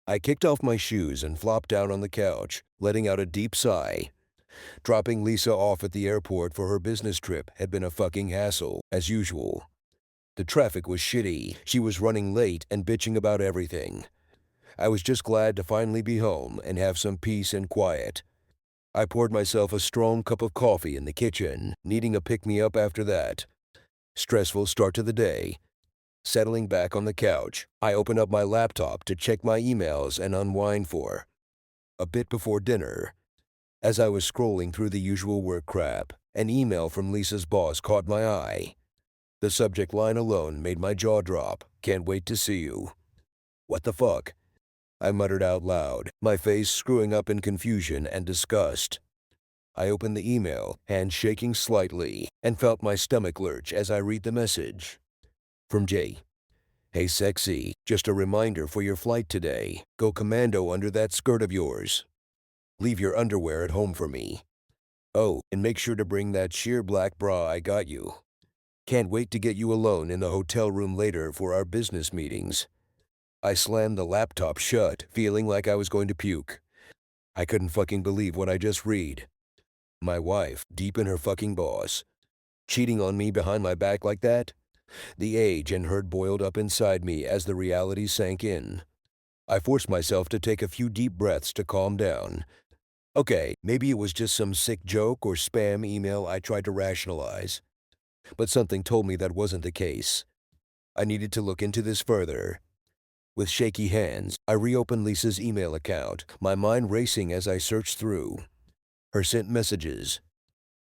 I kicked off my shoes and flopped down on the couch, letting out a deep sigh. Dropping Lisa off at the airport for her business trip had been a fucking hassle, as usual. The traffic was shitty, she was running late and bitching about everything. I was just glad to finally be home and have some peace and quiet. I poured myself a strong cup of coffee in the kitchen, needing a pick-me-up after that. Stressful start to the day. Settling back on the couch, I opened up my laptop to check my emails and unwind for a bit before dinner. As I was scrolling through the usual work crap, an email from Lisa's boss caught my eye. The subject line alone made my jaw drop. "Can't wait to see you." What the fuck? I muttered out loud, my face screwing up in confusion and disgust. I opened the email, hand shaking slightly, and felt my stomach lurch as I read the message. From Jay. "Hey sexy, just a reminder for your flight today. Go commando under that skirt of yours. Leave your underwear at home for me. Oh, and make sure to bring that sheer black bra I got you. Can't wait to get you alone in the hotel room later for our business meetings." I slammed the laptop shut, feeling like I was going to puke. I couldn't fucking believe what I just read. My wife, deep in her fucking boss, cheating on me behind my back like that? The age and hurt boiled up inside me as the reality sank in. I forced myself to take a few deep breaths to calm down. Okay, maybe it was just some sick joke or spam email I tried to rationalize. But something told me that wasn't the case. I needed to look into this further. With shaky hands, I reopened Lisa's email account, my mind racing as I searched through her sent messages.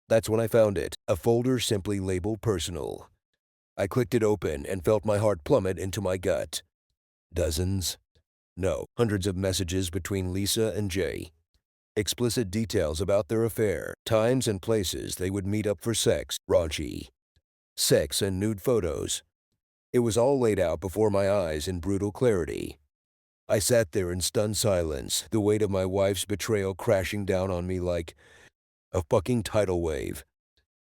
That's when I found it, a folder simply labeled personal. I clicked it open and felt my heart plummet into my gut. Dozens? No, hundreds of messages between Lisa and Jay. Explicit details about their affair, times and places they would meet up for sex, raunchy. Sex and nude photos. It was all laid out before my eyes in brutal clarity. I sat there in stunned silence, the weight of my wife's betrayal crashing down on me like a fucking tidal wave.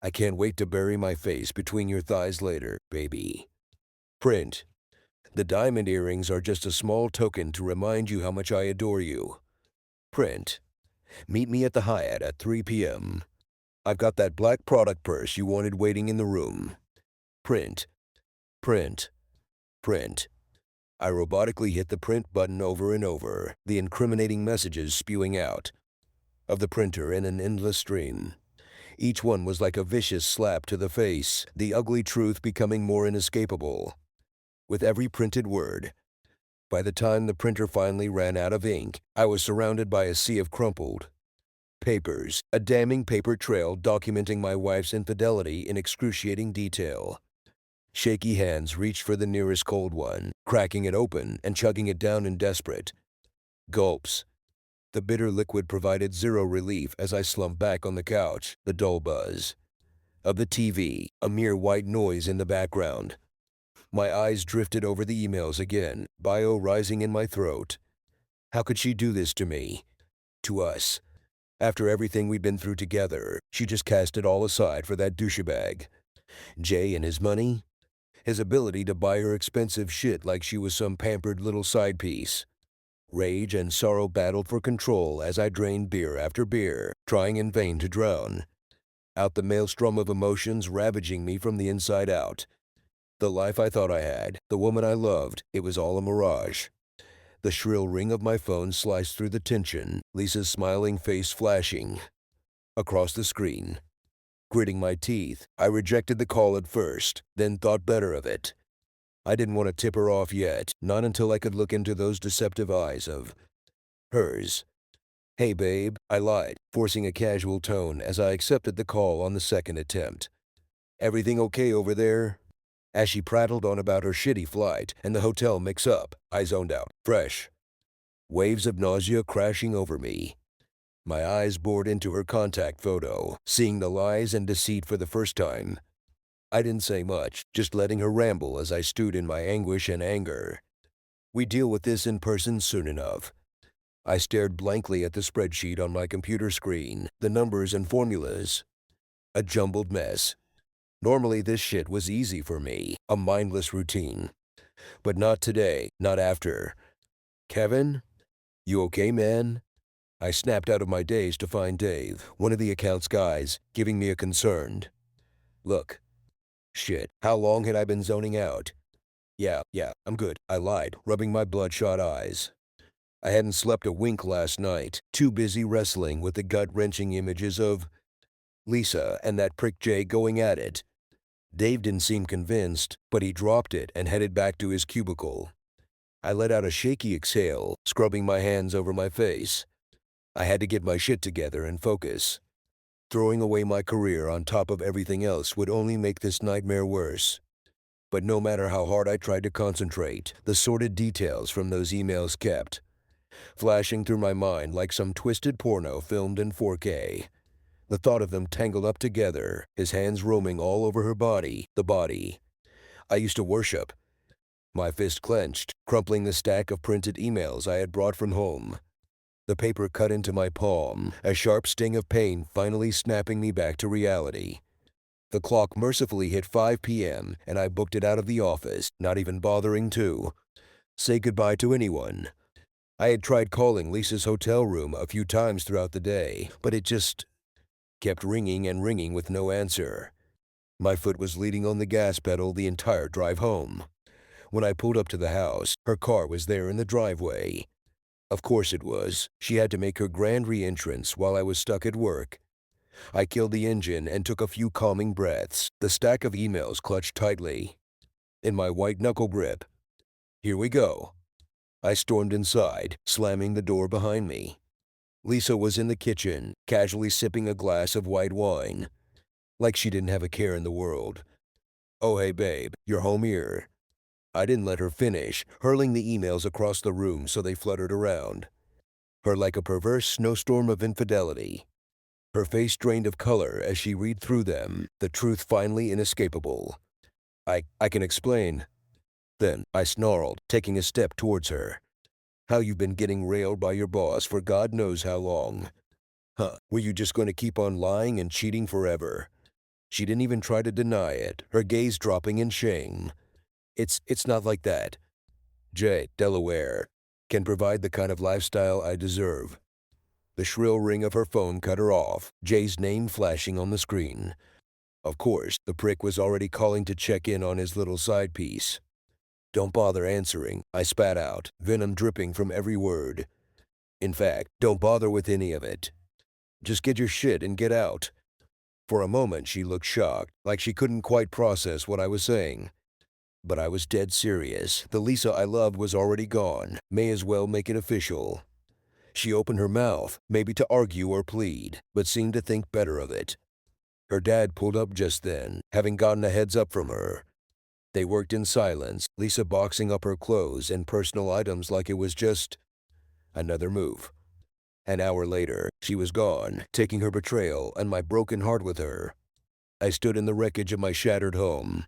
"I can't wait to bury my face between your thighs later, baby." Print. "The diamond earrings are just a small token to remind you how much I adore you." Print. "Meet me at the Hyatt at 3 p.m. I've got that black product purse you wanted waiting in the room." Print. Print. Print. I robotically hit the print button over and over, the incriminating messages spewing out of the printer in an endless stream. Each one was like a vicious slap to the face, the ugly truth becoming more inescapable with every printed word. By the time the printer finally ran out of ink, I was surrounded by a sea of crumpled papers, a damning paper trail documenting my wife's infidelity in excruciating detail. Shaky hands reached for the nearest cold one, cracking it open and chugging it down in desperate gulps. The bitter liquid provided zero relief as I slumped back on the couch, the dull buzz of the TV, a mere white noise in the background. My eyes drifted over the emails again, bio rising in my throat. How could she do this to me? To us? After everything we'd been through together, she just cast it all aside for that douchebag. Jay and his money? His ability to buy her expensive shit like she was some pampered little side piece. Rage and sorrow battled for control as I drained beer after beer, trying in vain to drown out the maelstrom of emotions ravaging me from the inside out. The life I thought I had, the woman I loved, it was all a mirage. The shrill ring of my phone sliced through the tension, Lisa's smiling face flashing across the screen. Gritting my teeth, I rejected the call at first, then thought better of it. I didn't want to tip her off yet, not until I could look into those deceptive eyes of hers. "Hey babe," I lied, forcing a casual tone as I accepted the call on the second attempt. "Everything okay over there?" As she prattled on about her shitty flight and the hotel mix-up, I zoned out, fresh. Waves of nausea crashing over me. My eyes bored into her contact photo, seeing the lies and deceit for the first time. I didn't say much, just letting her ramble as I stewed in my anguish and anger. "We deal with this in person soon enough." I stared blankly at the spreadsheet on my computer screen, the numbers and formulas. A jumbled mess. Normally this shit was easy for me, a mindless routine. But not today, not after. "Kevin?" "You okay, man?" I snapped out of my daze to find Dave, one of the accounts guys, giving me a concerned look. Shit, how long had I been zoning out? Yeah, I'm good, I lied, rubbing my bloodshot eyes. I hadn't slept a wink last night, too busy wrestling with the gut-wrenching images of Lisa and that prick Jay going at it. Dave didn't seem convinced, but he dropped it and headed back to his cubicle. I let out a shaky exhale, scrubbing my hands over my face. I had to get my shit together and focus. Throwing away my career on top of everything else would only make this nightmare worse. But no matter how hard I tried to concentrate, the sordid details from those emails kept flashing through my mind like some twisted porno filmed in 4K. The thought of them tangled up together, his hands roaming all over her body, the body I used to worship. My fist clenched, crumpling the stack of printed emails I had brought from home. The paper cut into my palm, a sharp sting of pain finally snapping me back to reality. The clock mercifully hit 5 p.m., and I booked it out of the office, not even bothering to say goodbye to anyone. I had tried calling Lisa's hotel room a few times throughout the day, but it just kept ringing and ringing with no answer. My foot was leaning on the gas pedal the entire drive home. When I pulled up to the house, her car was there in the driveway. Of course it was. She had to make her grand re-entrance while I was stuck at work. I killed the engine and took a few calming breaths, the stack of emails clutched tightly in my white knuckle grip. Here we go. I stormed inside, slamming the door behind me. Lisa was in the kitchen, casually sipping a glass of white wine, like she didn't have a care in the world. "Oh hey babe, you're home here." I didn't let her finish, hurling the emails across the room so they fluttered around her like a perverse snowstorm of infidelity. Her face drained of color as she read through them, the truth finally inescapable. I can explain." Then I snarled, taking a step towards her. "How you've been getting railed by your boss for God knows how long. Huh, were you just going to keep on lying and cheating forever?" She didn't even try to deny it, her gaze dropping in shame. It's not like that. Jay, Delaware, can provide the kind of lifestyle I deserve." The shrill ring of her phone cut her off, Jay's name flashing on the screen. Of course, the prick was already calling to check in on his little side piece. "Don't bother answering," I spat out, venom dripping from every word. "In fact, don't bother with any of it. Just get your shit and get out." For a moment she looked shocked, like she couldn't quite process what I was saying. But I was dead serious. The Lisa I loved was already gone. May as well make it official. She opened her mouth, maybe to argue or plead, but seemed to think better of it. Her dad pulled up just then, having gotten a heads up from her. They worked in silence, Lisa boxing up her clothes and personal items like it was just another move. An hour later, she was gone, taking her betrayal and my broken heart with her. I stood in the wreckage of my shattered home.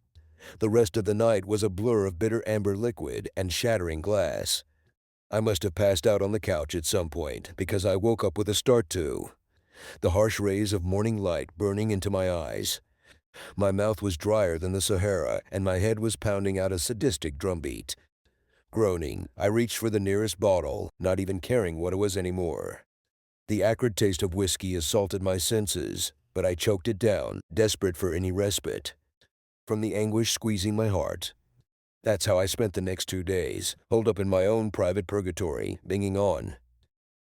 The rest of the night was a blur of bitter amber liquid and shattering glass. I must have passed out on the couch at some point because I woke up with a start to the harsh rays of morning light burning into my eyes. My mouth was drier than the Sahara, and my head was pounding out a sadistic drumbeat. Groaning, I reached for the nearest bottle, not even caring what it was anymore. The acrid taste of whiskey assaulted my senses, but I choked it down, desperate for any respite from the anguish squeezing my heart. That's how I spent the next 2 days, holed up in my own private purgatory, binging on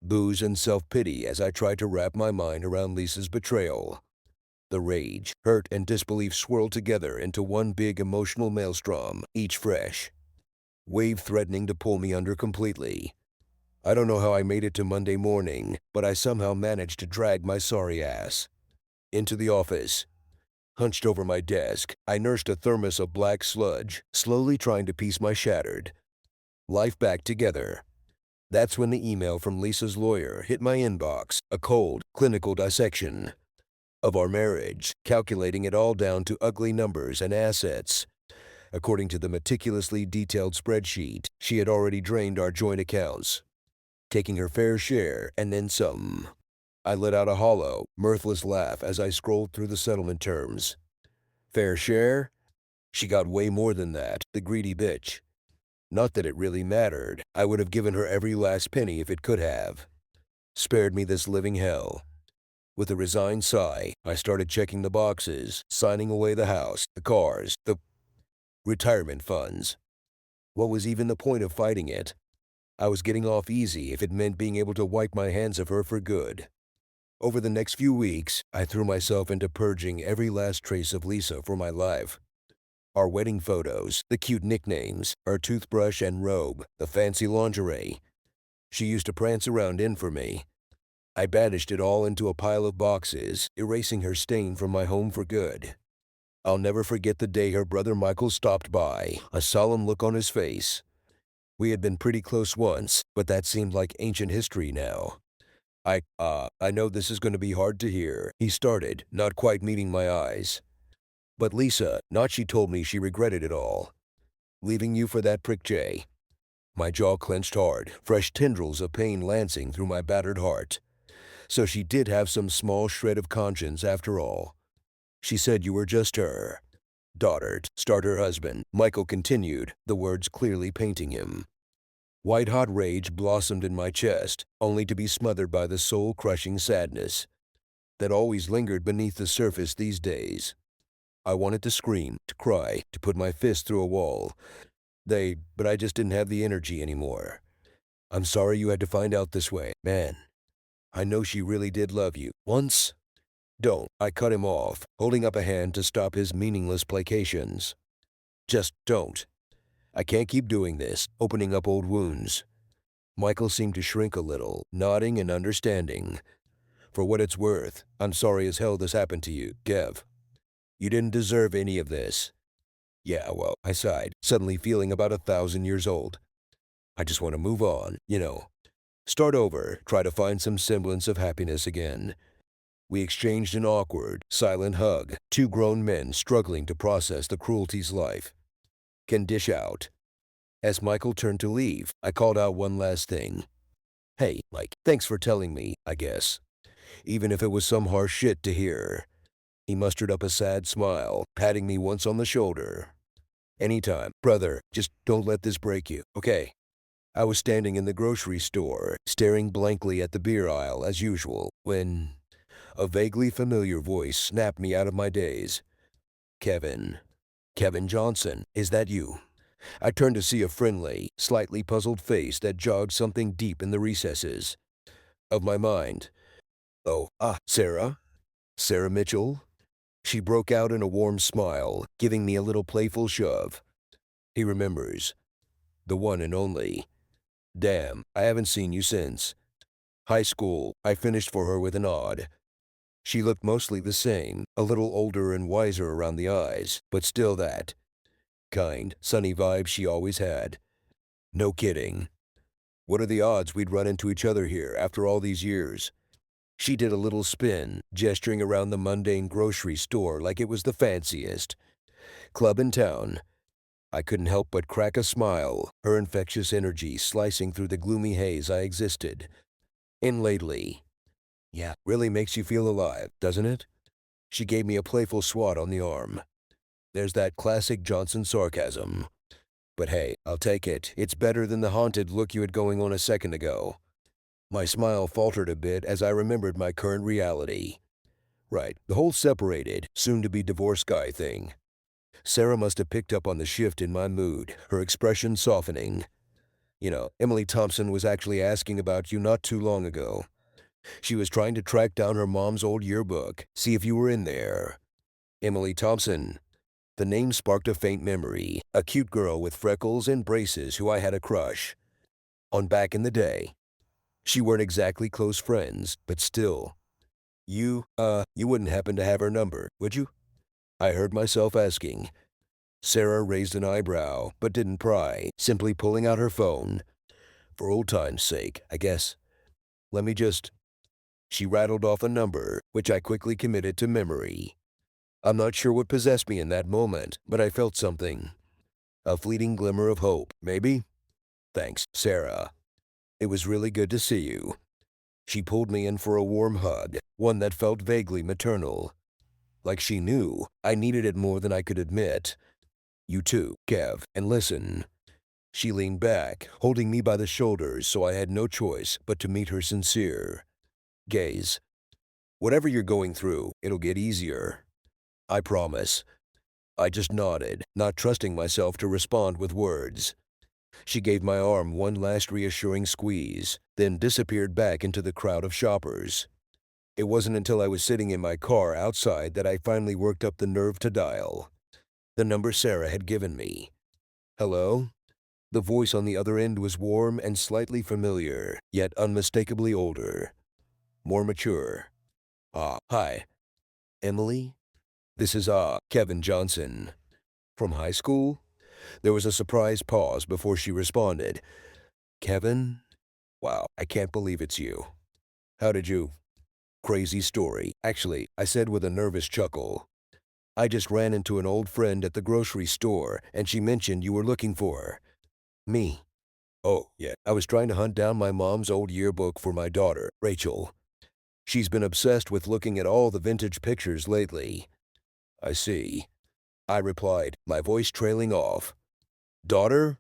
booze and self-pity as I tried to wrap my mind around Lisa's betrayal. The rage, hurt, and disbelief swirled together into one big emotional maelstrom, each fresh wave threatening to pull me under completely. I don't know how I made it to Monday morning, but I somehow managed to drag my sorry ass into the office. Hunched over my desk, I nursed a thermos of black sludge, slowly trying to piece my shattered life back together. That's when the email from Lisa's lawyer hit my inbox, a cold, clinical dissection of our marriage, calculating it all down to ugly numbers and assets. According to the meticulously detailed spreadsheet, she had already drained our joint accounts, taking her fair share and then some. I let out a hollow, mirthless laugh as I scrolled through the settlement terms. Fair share? She got way more than that, the greedy bitch. Not that it really mattered. I would have given her every last penny if it could have. Spared me this living hell. With a resigned sigh, I started checking the boxes, signing away the house, the cars, the retirement funds. What was even the point of fighting it? I was getting off easy if it meant being able to wipe my hands of her for good. Over the next few weeks, I threw myself into purging every last trace of Lisa for my life. Our wedding photos, the cute nicknames, her toothbrush and robe, the fancy lingerie. She used to prance around in for me. I banished it all into a pile of boxes, erasing her stain from my home for good. I'll never forget the day her brother Michael stopped by, a solemn look on his face. We had been pretty close once, but that seemed like ancient history now. I know this is going to be hard to hear, he started, not quite meeting my eyes. But Lisa, not she told me she regretted it all. Leaving you for that prick Jay. My jaw clenched hard, fresh tendrils of pain lancing through my battered heart. So she did have some small shred of conscience after all. She said you were just her daughter, start her husband, Michael continued, the words clearly painting him. White-hot rage blossomed in my chest, only to be smothered by the soul-crushing sadness that always lingered beneath the surface these days. I wanted to scream, to cry, to put my fist through a wall. But I just didn't have the energy anymore. I'm sorry you had to find out this way, man. I know she really did love you. Once? Don't. I cut him off, holding up a hand to stop his meaningless placations. Just don't. I can't keep doing this, opening up old wounds. Michael seemed to shrink a little, nodding and understanding. For what it's worth, I'm sorry as hell this happened to you, Kev. You didn't deserve any of this. Yeah, well, I sighed, suddenly feeling about 1,000 years old. I just want to move on, you know. Start over, try to find some semblance of happiness again. We exchanged an awkward, silent hug, two grown men struggling to process the cruelties life can dish out. As Michael turned to leave, I called out one last thing. Hey, Mike, thanks for telling me, I guess. Even if it was some harsh shit to hear. He mustered up a sad smile, patting me once on the shoulder. Anytime, brother, just don't let this break you, okay? I was standing in the grocery store, staring blankly at the beer aisle as usual, when a vaguely familiar voice snapped me out of my daze. Kevin. Kevin Johnson, is that you? I turned to see a friendly, slightly puzzled face that jogged something deep in the recesses of my mind. Oh, Sarah? Sarah Mitchell? She broke out in a warm smile, giving me a little playful shove. He remembers. The one and only. Damn, I haven't seen you since. High school, I finished for her with a nod. She looked mostly the same, a little older and wiser around the eyes, but still that kind, sunny vibe she always had. No kidding. What are the odds we'd run into each other here after all these years? She did a little spin, gesturing around the mundane grocery store like it was the fanciest club in town. I couldn't help but crack a smile, her infectious energy slicing through the gloomy haze I existed in lately. Yeah, really makes you feel alive, doesn't it? She gave me a playful swat on the arm. There's that classic Johnson sarcasm. But hey, I'll take it. It's better than the haunted look you had going on a second ago. My smile faltered a bit as I remembered my current reality. Right, the whole separated, soon-to-be divorced guy thing. Sarah must have picked up on the shift in my mood, her expression softening. You know, Emily Thompson was actually asking about you not too long ago. She was trying to track down her mom's old yearbook, see if you were in there. Emily Thompson. The name sparked a faint memory, a cute girl with freckles and braces who I had a crush on back in the day. She weren't exactly close friends, but still. You wouldn't happen to have her number, would you? I heard myself asking. Sarah raised an eyebrow, but didn't pry, simply pulling out her phone. For old time's sake, I guess. Let me just... She rattled off a number, which I quickly committed to memory. I'm not sure what possessed me in that moment, but I felt something. A fleeting glimmer of hope, maybe? Thanks, Sarah. It was really good to see you. She pulled me in for a warm hug, one that felt vaguely maternal. Like she knew I needed it more than I could admit. You too, Kev, and listen. She leaned back, holding me by the shoulders, so I had no choice but to meet her sincere gaze. Whatever you're going through, it'll get easier. I promise. I just nodded, not trusting myself to respond with words. She gave my arm one last reassuring squeeze, then disappeared back into the crowd of shoppers. It wasn't until I was sitting in my car outside that I finally worked up the nerve to dial the number Sarah had given me. Hello? The voice on the other end was warm and slightly familiar, yet unmistakably older. More mature. Hi. Emily? This is, Kevin Johnson. From high school? There was a surprised pause before she responded. Kevin? Wow, I can't believe it's you. How did you? Crazy story. Actually, I said with a nervous chuckle. I just ran into an old friend at the grocery store, and she mentioned you were looking for me. Oh, yeah. I was trying to hunt down my mom's old yearbook for my daughter, Rachel. She's been obsessed with looking at all the vintage pictures lately. I see. I replied, my voice trailing off. Daughter?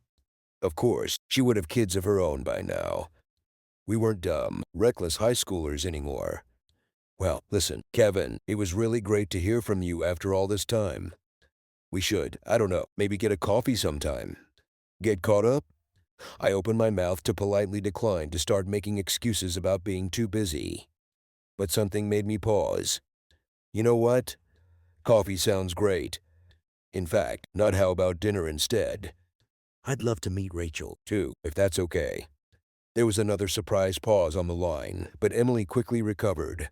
Of course, she would have kids of her own by now. We weren't dumb, reckless high schoolers anymore. Well, listen, Kevin, it was really great to hear from you after all this time. We should, I don't know, maybe get a coffee sometime. Get caught up? I opened my mouth to politely decline to start making excuses about being too busy. But something made me pause. You know what? Coffee sounds great. In fact, not how about dinner instead? I'd love to meet Rachel, too, if that's okay. There was another surprise pause on the line, but Emily quickly recovered.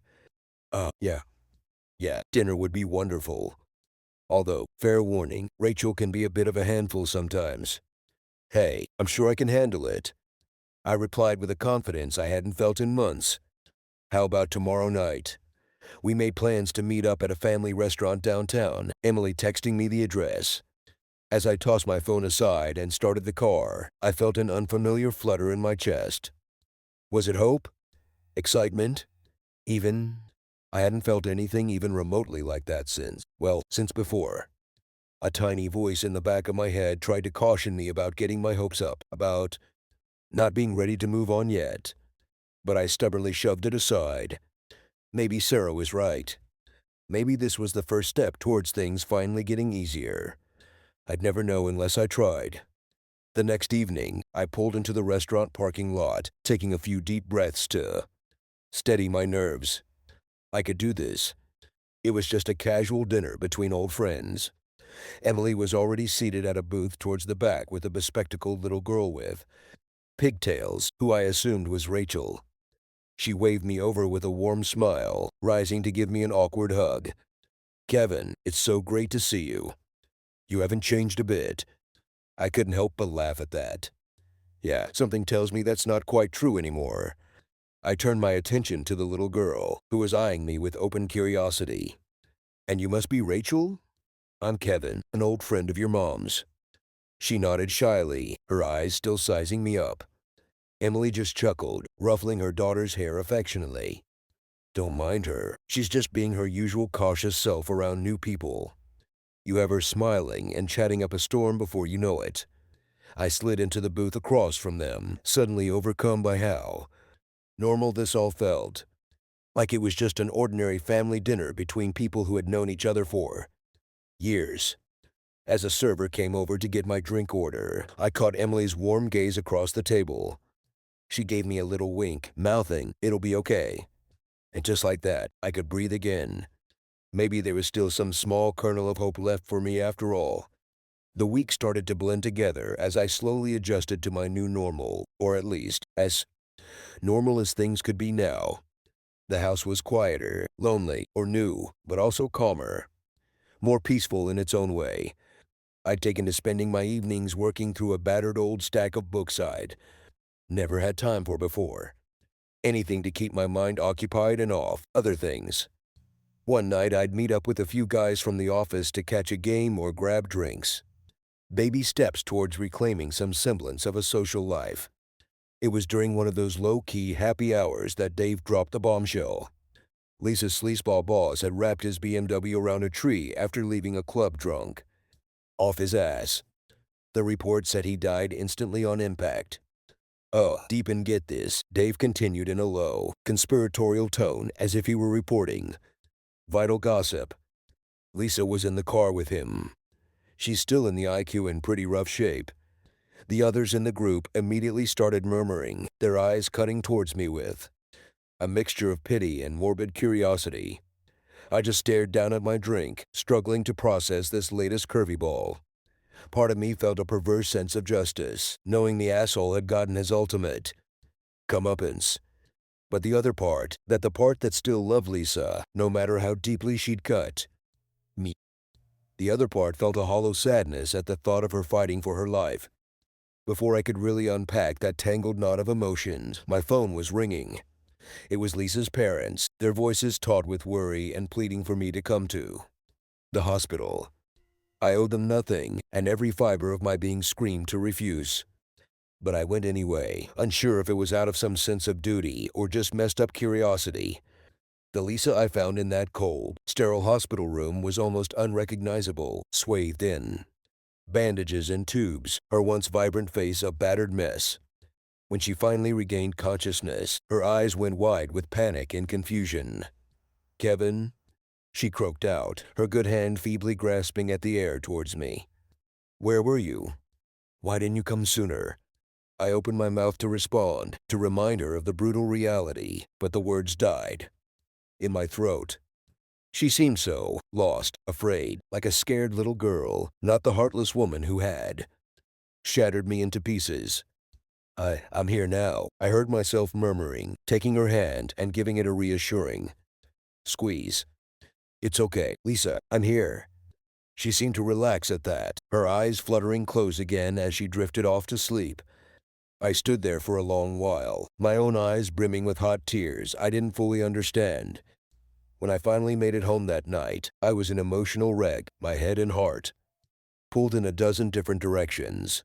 Yeah, dinner would be wonderful. Although, fair warning, Rachel can be a bit of a handful sometimes. Hey, I'm sure I can handle it. I replied with a confidence I hadn't felt in months. How about tomorrow night? We made plans to meet up at a family restaurant downtown, Emily texting me the address. As I tossed my phone aside and started the car, I felt an unfamiliar flutter in my chest. Was it hope? Excitement? Even? I hadn't felt anything even remotely like that since before. A tiny voice in the back of my head tried to caution me about getting my hopes up, about not being ready to move on yet. But I stubbornly shoved it aside. Maybe Sarah was right. Maybe this was the first step towards things finally getting easier. I'd never know unless I tried. The next evening, I pulled into the restaurant parking lot, taking a few deep breaths to steady my nerves. I could do this. It was just a casual dinner between old friends. Emily was already seated at a booth towards the back with a bespectacled little girl with pigtails, who I assumed was Rachel. She waved me over with a warm smile, rising to give me an awkward hug. Kevin, it's so great to see you. You haven't changed a bit. I couldn't help but laugh at that. Yeah, something tells me that's not quite true anymore. I turned my attention to the little girl, who was eyeing me with open curiosity. And you must be Rachel? I'm Kevin, an old friend of your mom's. She nodded shyly, her eyes still sizing me up. Emily just chuckled, ruffling her daughter's hair affectionately. Don't mind her. She's just being her usual cautious self around new people. You have her smiling and chatting up a storm before you know it. I slid into the booth across from them, suddenly overcome by how normal this all felt. Like it was just an ordinary family dinner between people who had known each other for years. As a server came over to get my drink order, I caught Emily's warm gaze across the table. She gave me a little wink, mouthing, "It'll be okay." And just like that, I could breathe again. Maybe there was still some small kernel of hope left for me after all. The week started to blend together as I slowly adjusted to my new normal, or at least, as normal as things could be now. The house was quieter, lonely, or new, but also calmer. More peaceful in its own way. I'd taken to spending my evenings working through a battered old stack of books I'd never had time for before. Anything to keep my mind occupied and off other things. One night I'd meet up with a few guys from the office to catch a game or grab drinks. Baby steps towards reclaiming some semblance of a social life. It was during one of those low-key happy hours that Dave dropped the bombshell. Lisa's sleazeball boss had wrapped his BMW around a tree after leaving a club drunk. Off his ass. The report said he died instantly on impact. Oh, deep and get this, Dave continued in a low, conspiratorial tone as if he were reporting vital gossip. Lisa was in the car with him. She's still in the IQ in pretty rough shape. The others in the group immediately started murmuring, their eyes cutting towards me with a mixture of pity and morbid curiosity. I just stared down at my drink, struggling to process this latest curveball. Part of me felt a perverse sense of justice, knowing the asshole had gotten his ultimate comeuppance. But the other part, the part that still loved Lisa, no matter how deeply she'd cut me. The other part felt a hollow sadness at the thought of her fighting for her life. Before I could really unpack that tangled knot of emotions, my phone was ringing. It was Lisa's parents, their voices taut with worry and pleading for me to come to the hospital. I owed them nothing, and every fiber of my being screamed to refuse. But I went anyway, unsure if it was out of some sense of duty or just messed up curiosity. The Lisa I found in that cold, sterile hospital room was almost unrecognizable, swathed in bandages and tubes, her once vibrant face a battered mess. When she finally regained consciousness, her eyes went wide with panic and confusion. "Kevin?" she croaked out, her good hand feebly grasping at the air towards me. "Where were you? Why didn't you come sooner?" I opened my mouth to respond, to remind her of the brutal reality, but the words died in my throat. She seemed so, lost, afraid, like a scared little girl, not the heartless woman who had shattered me into pieces. I'm here now," I heard myself murmuring, taking her hand and giving it a reassuring squeeze. "It's okay, Lisa, I'm here." She seemed to relax at that, her eyes fluttering close again as she drifted off to sleep. I stood there for a long while, my own eyes brimming with hot tears I didn't fully understand. When I finally made it home that night, I was an emotional wreck, my head and heart pulled in a dozen different directions.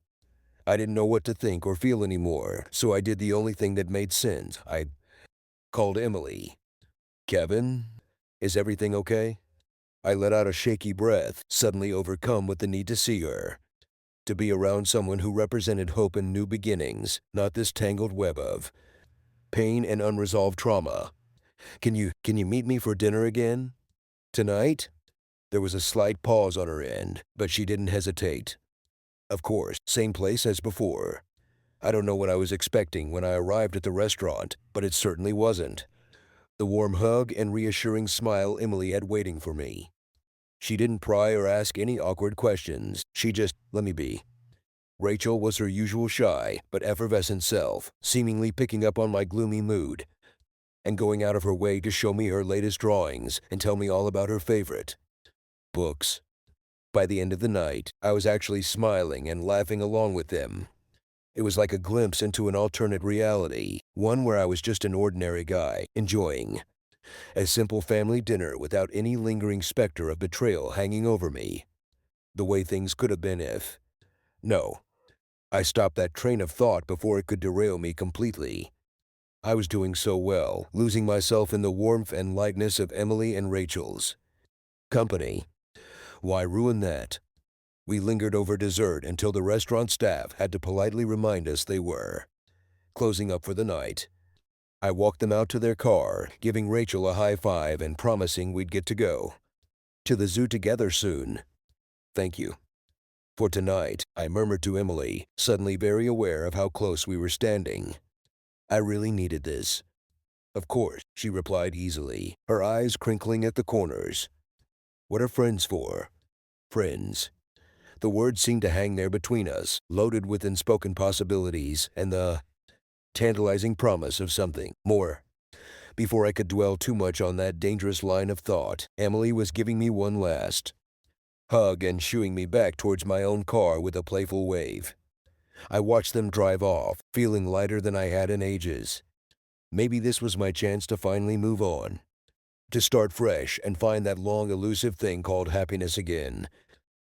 I didn't know what to think or feel anymore, so I did the only thing that made sense. I called Emily. "Kevin, is everything okay?" I let out a shaky breath, suddenly overcome with the need to see her, to be around someone who represented hope and new beginnings, not this tangled web of pain and unresolved trauma. Can you meet me for dinner again? Tonight?" There was a slight pause on her end, but she didn't hesitate. "Of course, same place as before." I don't know what I was expecting when I arrived at the restaurant, but it certainly wasn't the warm hug and reassuring smile Emily had waiting for me. She didn't pry or ask any awkward questions. She just let me be. Rachel was her usual shy but effervescent self, seemingly picking up on my gloomy mood and going out of her way to show me her latest drawings and tell me all about her favorite books. By the end of the night, I was actually smiling and laughing along with them. It was like a glimpse into an alternate reality, one where I was just an ordinary guy, enjoying a simple family dinner without any lingering specter of betrayal hanging over me. The way things could have been if... No. I stopped that train of thought before it could derail me completely. I was doing so well, losing myself in the warmth and lightness of Emily and Rachel's company. Why ruin that? We lingered over dessert until the restaurant staff had to politely remind us they were closing up for the night. I walked them out to their car, giving Rachel a high five and promising we'd get to go to the zoo together soon. "Thank you for tonight," I murmured to Emily, suddenly very aware of how close we were standing. "I really needed this." "Of course," she replied easily, her eyes crinkling at the corners. "What are friends for?" Friends. The words seemed to hang there between us, loaded with unspoken possibilities and the tantalizing promise of something more. Before I could dwell too much on that dangerous line of thought, Emily was giving me one last hug and shooing me back towards my own car with a playful wave. I watched them drive off, feeling lighter than I had in ages. Maybe this was my chance to finally move on, to start fresh and find that long elusive thing called happiness again,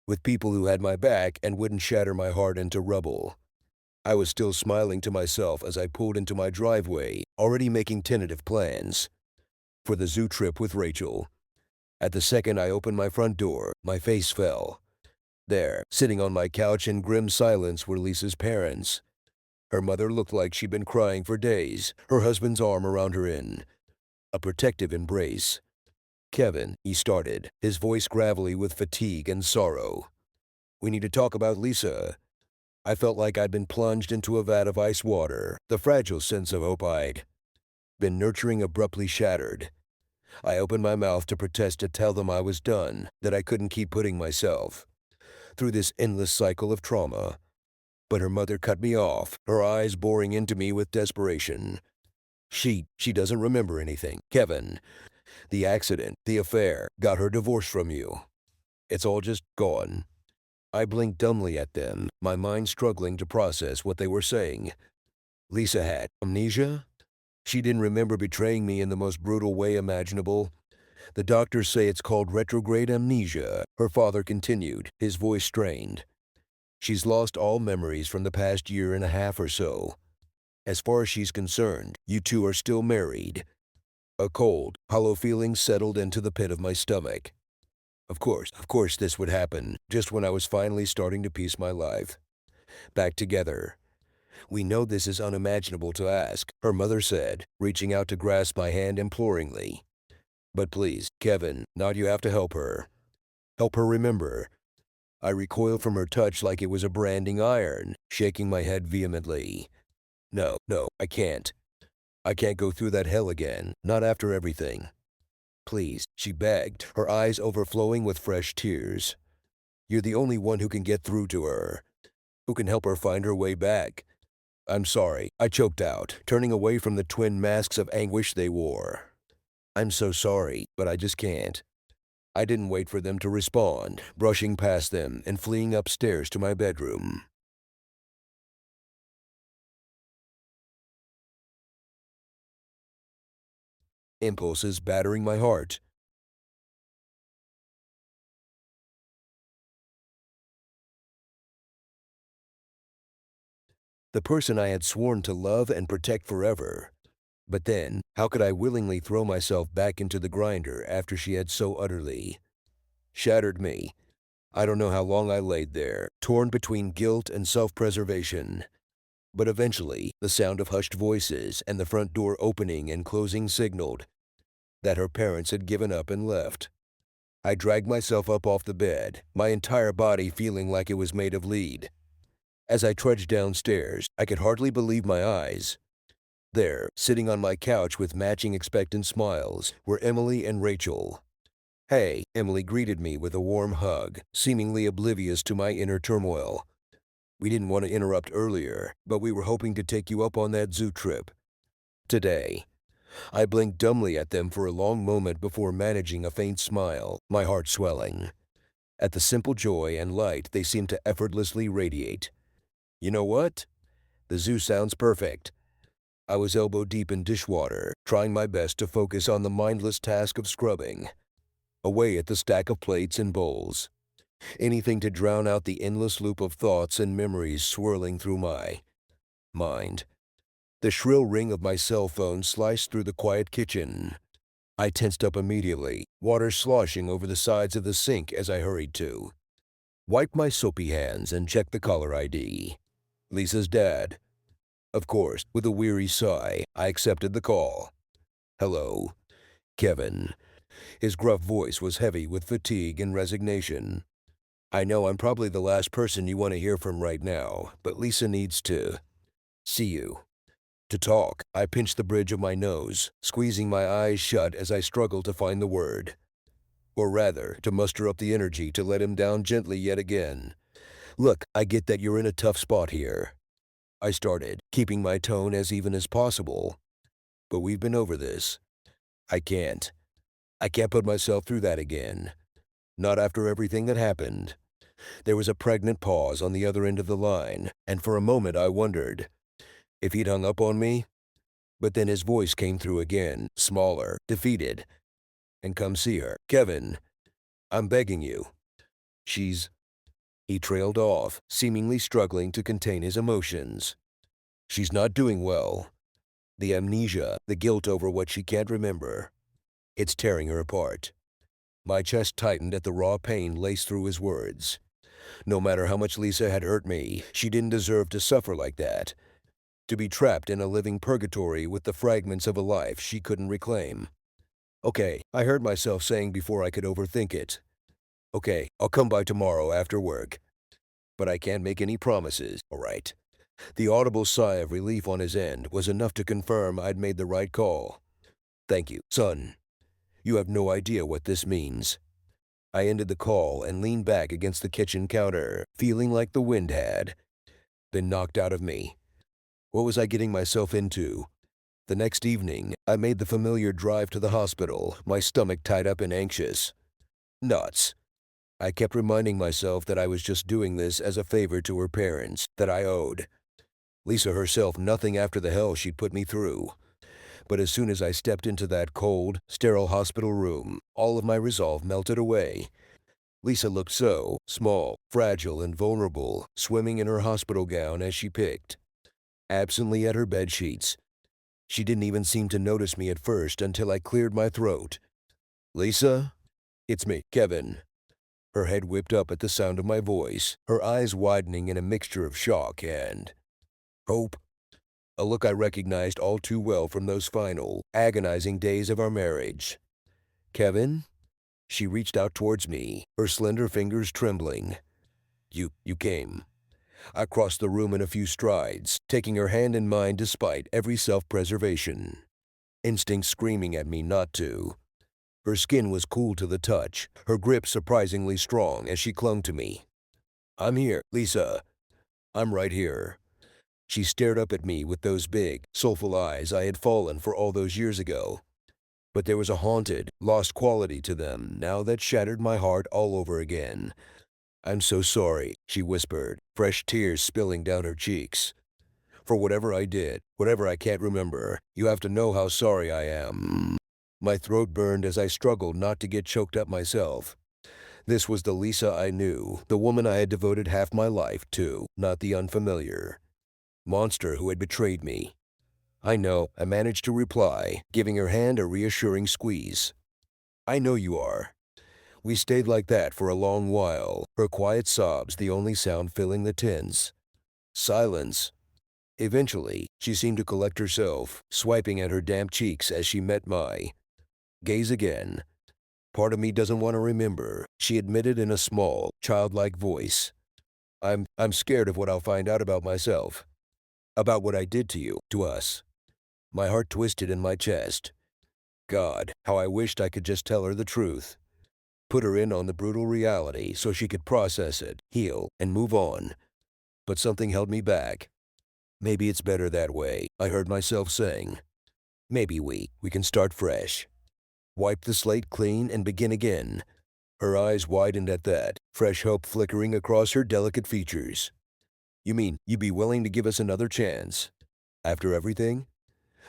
with people who had my back and wouldn't shatter my heart into rubble. I was still smiling to myself as I pulled into my driveway, already making tentative plans for the zoo trip with Rachel. At the second I opened my front door, my face fell. There, sitting on my couch in grim silence, were Lisa's parents. Her mother looked like she'd been crying for days, her husband's arm around her in a protective embrace. "Kevin," he started, his voice gravelly with fatigue and sorrow. "We need to talk about Lisa." I felt like I'd been plunged into a vat of ice water. The fragile sense of hope I'd been nurturing abruptly shattered. I opened my mouth to protest, to tell them I was done, that I couldn't keep putting myself through this endless cycle of trauma. But her mother cut me off, her eyes boring into me with desperation. She doesn't remember anything. Kevin, the accident, the affair, got her divorced from you. It's all just gone." I blinked dumbly at them, my mind struggling to process what they were saying. Lisa had amnesia? She didn't remember betraying me in the most brutal way imaginable. "The doctors say it's called retrograde amnesia," her father continued, his voice strained. "She's lost all memories from the past year and a half or so. As far as she's concerned, you two are still married." A cold, hollow feeling settled into the pit of my stomach. Of course this would happen, just when I was finally starting to piece my life back together. "We know this is unimaginable to ask," her mother said, reaching out to grasp my hand imploringly. "But please, Kevin, not you have to help her. Help her remember." I recoiled from her touch like it was a branding iron, shaking my head vehemently. No, I can't. I can't go through that hell again, not after everything." "Please," she begged, her eyes overflowing with fresh tears. "You're the only one who can get through to her, who can help her find her way back." "I'm sorry," I choked out, turning away from the twin masks of anguish they wore. "I'm so sorry, but I just can't." I didn't wait for them to respond, brushing past them and fleeing upstairs to my bedroom. Impulses battering my heart. The person I had sworn to love and protect forever. But then, how could I willingly throw myself back into the grinder after she had so utterly shattered me? I don't know how long I laid there, torn between guilt and self-preservation. But eventually, the sound of hushed voices and the front door opening and closing signaled that her parents had given up and left. I dragged myself up off the bed, my entire body feeling like it was made of lead. As I trudged downstairs, I could hardly believe my eyes. There, sitting on my couch with matching expectant smiles, were Emily and Rachel. "Hey," Emily greeted me with a warm hug, seemingly oblivious to my inner turmoil. "We didn't want to interrupt earlier, but we were hoping to take you up on that zoo trip today." I blinked dumbly at them for a long moment before managing a faint smile, my heart swelling at the simple joy and light they seemed to effortlessly radiate. "You know what? The zoo sounds perfect." I was elbow deep in dishwater, trying my best to focus on the mindless task of scrubbing away at the stack of plates and bowls. Anything to drown out the endless loop of thoughts and memories swirling through my mind. The shrill ring of my cell phone sliced through the quiet kitchen. I tensed up immediately, water sloshing over the sides of the sink as I hurried to wipe my soapy hands and check the caller ID. Lisa's dad. Of course, with a weary sigh, I accepted the call. "Hello, Kevin." His gruff voice was heavy with fatigue and resignation. "I know I'm probably the last person you want to hear from right now, but Lisa needs to see you. To talk." I pinched the bridge of my nose, squeezing my eyes shut as I struggled to find the word. Or rather, to muster up the energy to let him down gently yet again. "Look, I get that you're in a tough spot here," I started, keeping my tone as even as possible. "But we've been over this. I can't. I can't put myself through that again. Not after everything that happened." There was a pregnant pause on the other end of the line, and for a moment I wondered if he'd hung up on me. But then his voice came through again, smaller, defeated. "And come see her. Kevin, I'm begging you. She's—" He trailed off, seemingly struggling to contain his emotions. "She's not doing well. The amnesia, the guilt over what she can't remember. It's tearing her apart." My chest tightened at the raw pain laced through his words. No matter how much Lisa had hurt me, she didn't deserve to suffer like that. To be trapped in a living purgatory with the fragments of a life she couldn't reclaim. Okay, I heard myself saying before I could overthink it. Okay, I'll come by tomorrow after work. But I can't make any promises, all right? The audible sigh of relief on his end was enough to confirm I'd made the right call. Thank you, son. You have no idea what this means. I ended the call and leaned back against the kitchen counter, feeling like the wind had been knocked out of me. What was I getting myself into? The next evening, I made the familiar drive to the hospital, my stomach tied up and anxious. Nuts. I kept reminding myself that I was just doing this as a favor to her parents, that I owed Lisa herself nothing after the hell she'd put me through. But as soon as I stepped into that cold, sterile hospital room, all of my resolve melted away. Lisa looked so small, fragile, and vulnerable, swimming in her hospital gown as she picked absently at her bedsheets. She didn't even seem to notice me at first until I cleared my throat. Lisa? It's me, Kevin. Her head whipped up at the sound of my voice, her eyes widening in a mixture of shock and hope. A look I recognized all too well from those final, agonizing days of our marriage. Kevin? She reached out towards me, her slender fingers trembling. You came. I crossed the room in a few strides, taking her hand in mine despite every self-preservation. Instinct screaming at me not to. Her skin was cool to the touch, her grip surprisingly strong as she clung to me. I'm here, Lisa. I'm right here. She stared up at me with those big, soulful eyes I had fallen for all those years ago. But there was a haunted, lost quality to them now that shattered my heart all over again. I'm so sorry, she whispered, fresh tears spilling down her cheeks. For whatever I did, whatever I can't remember, you have to know how sorry I am. My throat burned as I struggled not to get choked up myself. This was the Lisa I knew, the woman I had devoted half my life to, not the unfamiliar monster who had betrayed me. I know, I managed to reply, giving her hand a reassuring squeeze. I know you are. We stayed like that for a long while, her quiet sobs the only sound filling the tense silence. Eventually, she seemed to collect herself, swiping at her damp cheeks as she met my gaze again. Part of me doesn't want to remember, she admitted in a small, childlike voice. I'm scared of what I'll find out about myself. About what I did to you, to us. My heart twisted in my chest. God, how I wished I could just tell her the truth. Put her in on the brutal reality so she could process it, heal, and move on. But something held me back. Maybe it's better that way, I heard myself saying. Maybe we can start fresh. Wipe the slate clean and begin again. Her eyes widened at that, fresh hope flickering across her delicate features. You mean you'd be willing to give us another chance? After everything?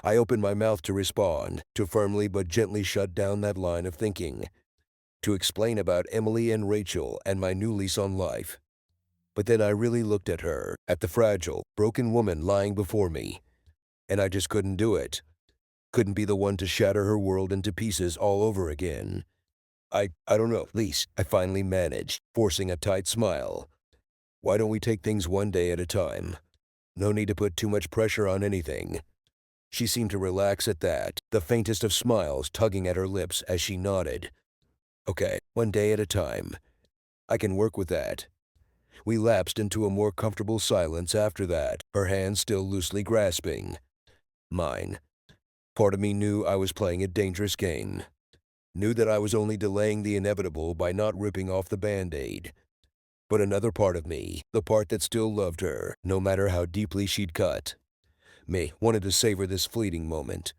I opened my mouth to respond, to firmly but gently shut down that line of thinking. To explain about Emily and Rachel and my new lease on life. But then I really looked at her, at the fragile, broken woman lying before me. And I just couldn't do it. Couldn't be the one to shatter her world into pieces all over again. I don't know, Lise, I finally managed, forcing a tight smile. Why don't we take things one day at a time? No need to put too much pressure on anything. She seemed to relax at that, the faintest of smiles tugging at her lips as she nodded. Okay, one day at a time. I can work with that. We lapsed into a more comfortable silence after that, her hand still loosely grasping mine. Part of me knew I was playing a dangerous game. Knew that I was only delaying the inevitable by not ripping off the Band-Aid. But another part of me, the part that still loved her, no matter how deeply she'd cut, wanted to savor this fleeting moment.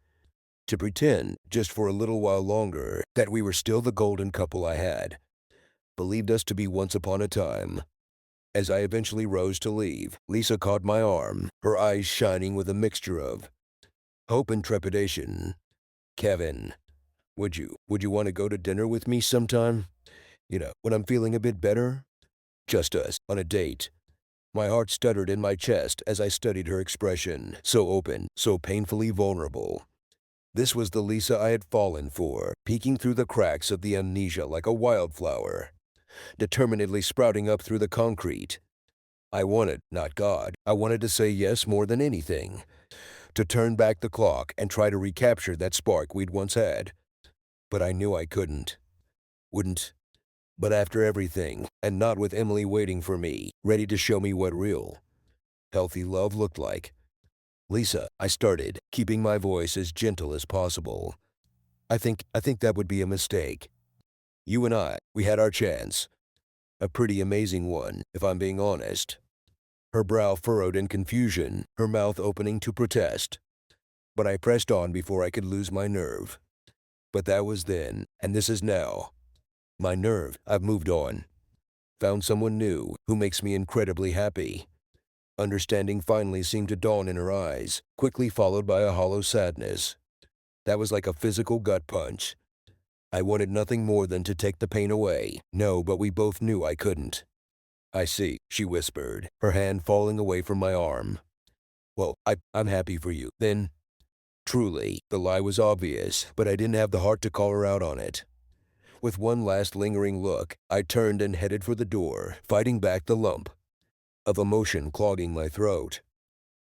To pretend, just for a little while longer, that we were still the golden couple I had believed us to be once upon a time. As I eventually rose to leave, Lisa caught my arm, her eyes shining with a mixture of hope and trepidation. Kevin, would you want to go to dinner with me sometime? When I'm feeling a bit better? Just us, on a date. My heart stuttered in my chest as I studied her expression, so open, so painfully vulnerable. This was the Lisa I had fallen for, peeking through the cracks of the amnesia like a wildflower. determinedly sprouting up through the concrete. I wanted, not God, I wanted to say yes more than anything, to turn back the clock and try to recapture that spark we'd once had. But I knew I couldn't. Wouldn't. But after everything, and not with Emily waiting for me, ready to show me what real, healthy love looked like. Lisa, I started, keeping my voice as gentle as possible. I think that would be a mistake. You and I, we had our chance. A pretty amazing one, if I'm being honest. Her brow furrowed in confusion, her mouth opening to protest. But I pressed on before I could lose my nerve. But that was then, and this is now. My nerve, I've moved on. Found someone new, who makes me incredibly happy. Understanding finally seemed to dawn in her eyes, quickly followed by a hollow sadness. That was like a physical gut punch. I wanted nothing more than to take the pain away. No, but we both knew I couldn't. I see, she whispered, her hand falling away from my arm. Well, I'm happy for you, then. Truly, the lie was obvious, but I didn't have the heart to call her out on it. With one last lingering look, I turned and headed for the door, fighting back the lump of emotion clogging my throat.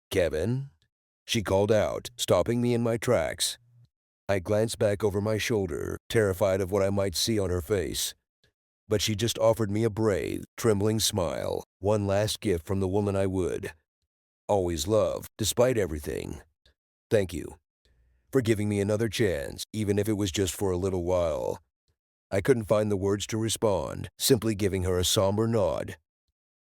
Kevin? She called out, stopping me in my tracks. I glanced back over my shoulder, terrified of what I might see on her face. But she just offered me a brave, trembling smile, one last gift from the woman I would always love, despite everything. Thank you for giving me another chance, even if it was just for a little while. I couldn't find the words to respond, simply giving her a somber nod.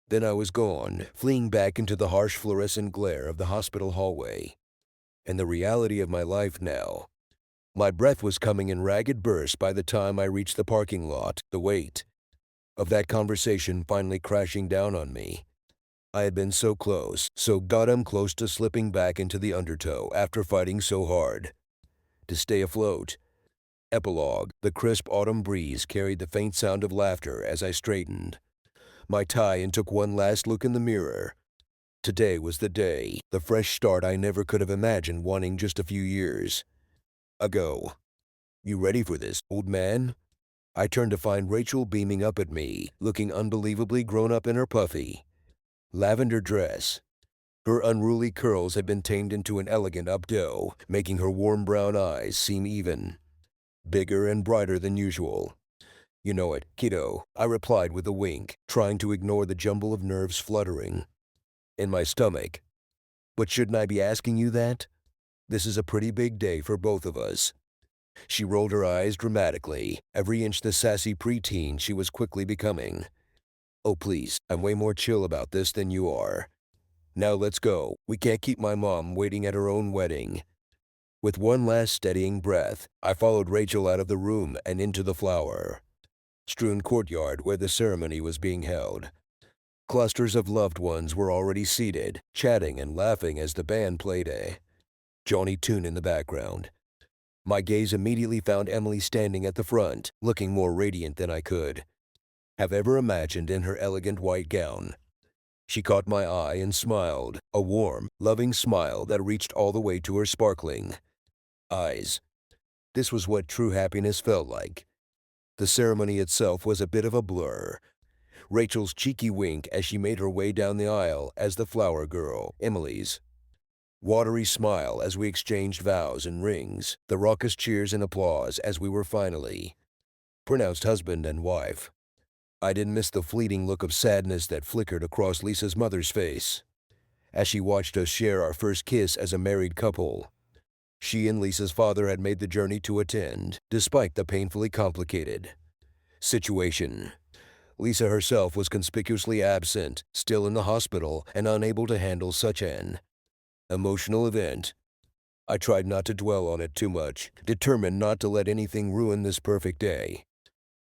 Then I was gone, fleeing back into the harsh fluorescent glare of the hospital hallway. And the reality of my life now. My breath was coming in ragged bursts by the time I reached the parking lot, the weight of that conversation finally crashing down on me. I had been so close, so goddamn close to slipping back into the undertow after fighting so hard to stay afloat. Epilogue. The crisp autumn breeze carried the faint sound of laughter as I straightened my tie and took one last look in the mirror. Today was the day, the fresh start I never could have imagined wanting just a few years ago. You ready for this, old man? I turned to find Rachel beaming up at me, looking unbelievably grown up in her puffy lavender dress. Her unruly curls had been tamed into an elegant updo, making her warm brown eyes seem even bigger and brighter than usual. You know it, kiddo, I replied with a wink, trying to ignore the jumble of nerves fluttering in my stomach. But shouldn't I be asking you that? This is a pretty big day for both of us. She rolled her eyes dramatically, every inch the sassy preteen she was quickly becoming. Oh please, I'm way more chill about this than you are. Now let's go. We can't keep my mom waiting at her own wedding. With one last steadying breath, I followed Rachel out of the room and into the flower-strewn courtyard where the ceremony was being held. Clusters of loved ones were already seated, chatting and laughing as the band played a jaunty tune in the background. My gaze immediately found Emily standing at the front, looking more radiant than I could have ever imagined in her elegant white gown. She caught my eye and smiled, a warm, loving smile that reached all the way to her sparkling eyes. This was what true happiness felt like. The ceremony itself was a bit of a blur. Rachel's cheeky wink as she made her way down the aisle as the flower girl, Emily's watery smile as we exchanged vows and rings, the raucous cheers and applause as we were finally pronounced husband and wife. I didn't miss the fleeting look of sadness that flickered across Lisa's mother's face as she watched us share our first kiss as a married couple. She and Lisa's father had made the journey to attend, despite the painfully complicated situation. Lisa herself was conspicuously absent, still in the hospital and unable to handle such an emotional event. I tried not to dwell on it too much, determined not to let anything ruin this perfect day.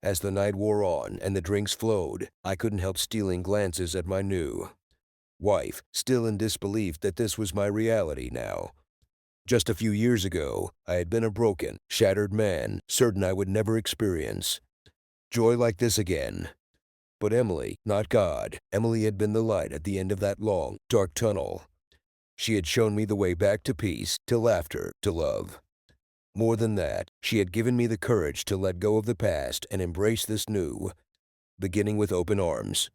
As the night wore on and the drinks flowed, I couldn't help stealing glances at my new wife, still in disbelief that this was my reality now. Just a few years ago, I had been a broken, shattered man, certain I would never experience joy like this again. But Emily, not God, Emily had been the light at the end of that long, dark tunnel. She had shown me the way back to peace, to laughter, to love. More than that, she had given me the courage to let go of the past and embrace this new beginning with open arms.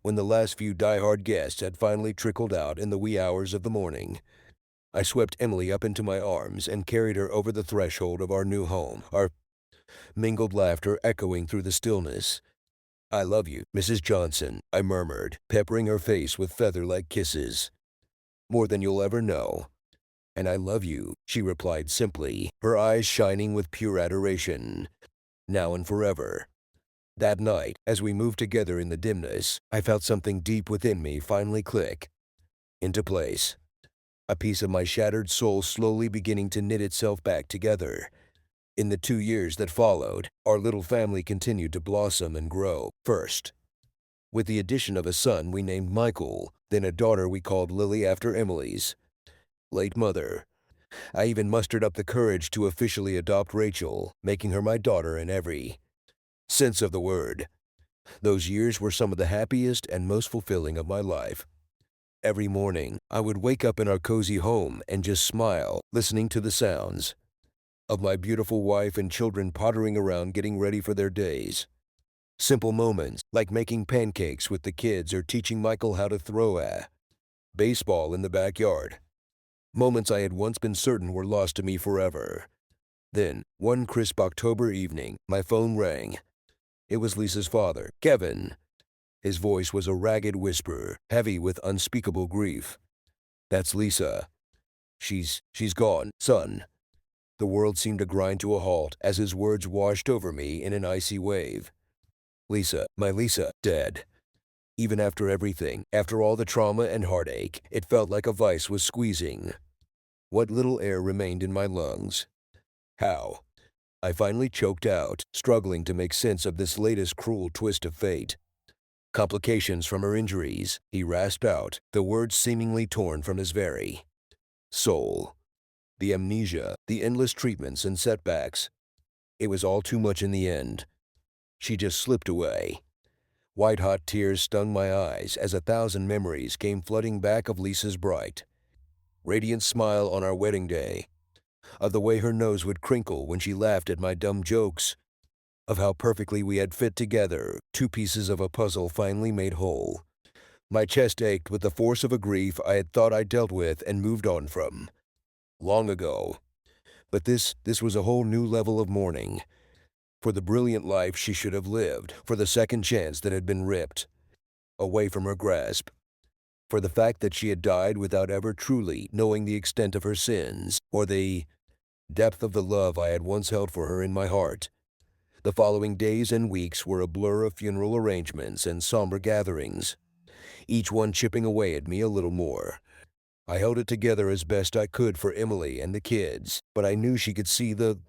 When the last few die-hard guests had finally trickled out in the wee hours of the morning, I swept Emily up into my arms and carried her over the threshold of our new home, our mingled laughter echoing through the stillness. "I love you, Mrs. Johnson," I murmured, peppering her face with feather-like kisses. "More than you'll ever know." "And I love you," she replied simply, her eyes shining with pure adoration. "Now and forever." That night, as we moved together in the dimness, I felt something deep within me finally click into place. A piece of my shattered soul slowly beginning to knit itself back together. In the 2 years that followed, our little family continued to blossom and grow. First, with the addition of a son we named Michael, then a daughter we called Lily after Emily's late mother. I even mustered up the courage to officially adopt Rachel, making her my daughter in every sense of the word. Those years were some of the happiest and most fulfilling of my life. Every morning, I would wake up in our cozy home and just smile, listening to the sounds of my beautiful wife and children pottering around getting ready for their days. Simple moments, like making pancakes with the kids or teaching Michael how to throw a baseball in the backyard. Moments I had once been certain were lost to me forever. Then, one crisp October evening, my phone rang. It was Lisa's father, Kevin. His voice was a ragged whisper, heavy with unspeakable grief. "That's Lisa. She's gone, son." The world seemed to grind to a halt as his words washed over me in an icy wave. Lisa, my Lisa, dead. Even after everything, after all the trauma and heartache, it felt like a vice was squeezing what little air remained in my lungs. "How?" I finally choked out, struggling to make sense of this latest cruel twist of fate. "Complications from her injuries," he rasped out, the words seemingly torn from his very soul. The amnesia, the endless treatments and setbacks. It was all too much in the end. She just slipped away. White-hot tears stung my eyes as 1,000 memories came flooding back of Lisa's bright, radiant smile on our wedding day, of the way her nose would crinkle when she laughed at my dumb jokes, of how perfectly we had fit together, two pieces of a puzzle finally made whole. My chest ached with the force of a grief I had thought I dealt with and moved on from long ago. But this was a whole new level of mourning. For the brilliant life she should have lived, for the second chance that had been ripped away from her grasp, for the fact that she had died without ever truly knowing the extent of her sins or the depth of the love I had once held for her in my heart. The following days and weeks were a blur of funeral arrangements and somber gatherings, each one chipping away at me a little more. I held it together as best I could for Emily and the kids, but I knew she could see the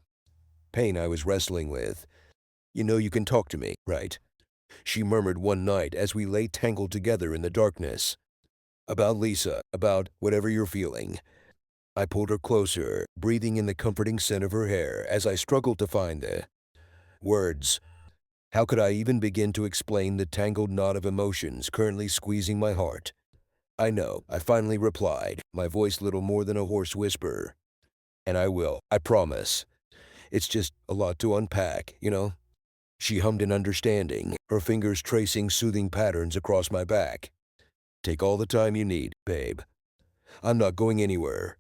pain I was wrestling with. "You know you can talk to me, right?" she murmured one night as we lay tangled together in the darkness. "About Lisa, about whatever you're feeling." I pulled her closer, breathing in the comforting scent of her hair as I struggled to find the words. How could I even begin to explain the tangled knot of emotions currently squeezing my heart? "I know," I finally replied, my voice little more than a hoarse whisper. "And I will, I promise. It's just a lot to unpack, you know?" She hummed in understanding, her fingers tracing soothing patterns across my back. "Take all the time you need, babe. I'm not going anywhere."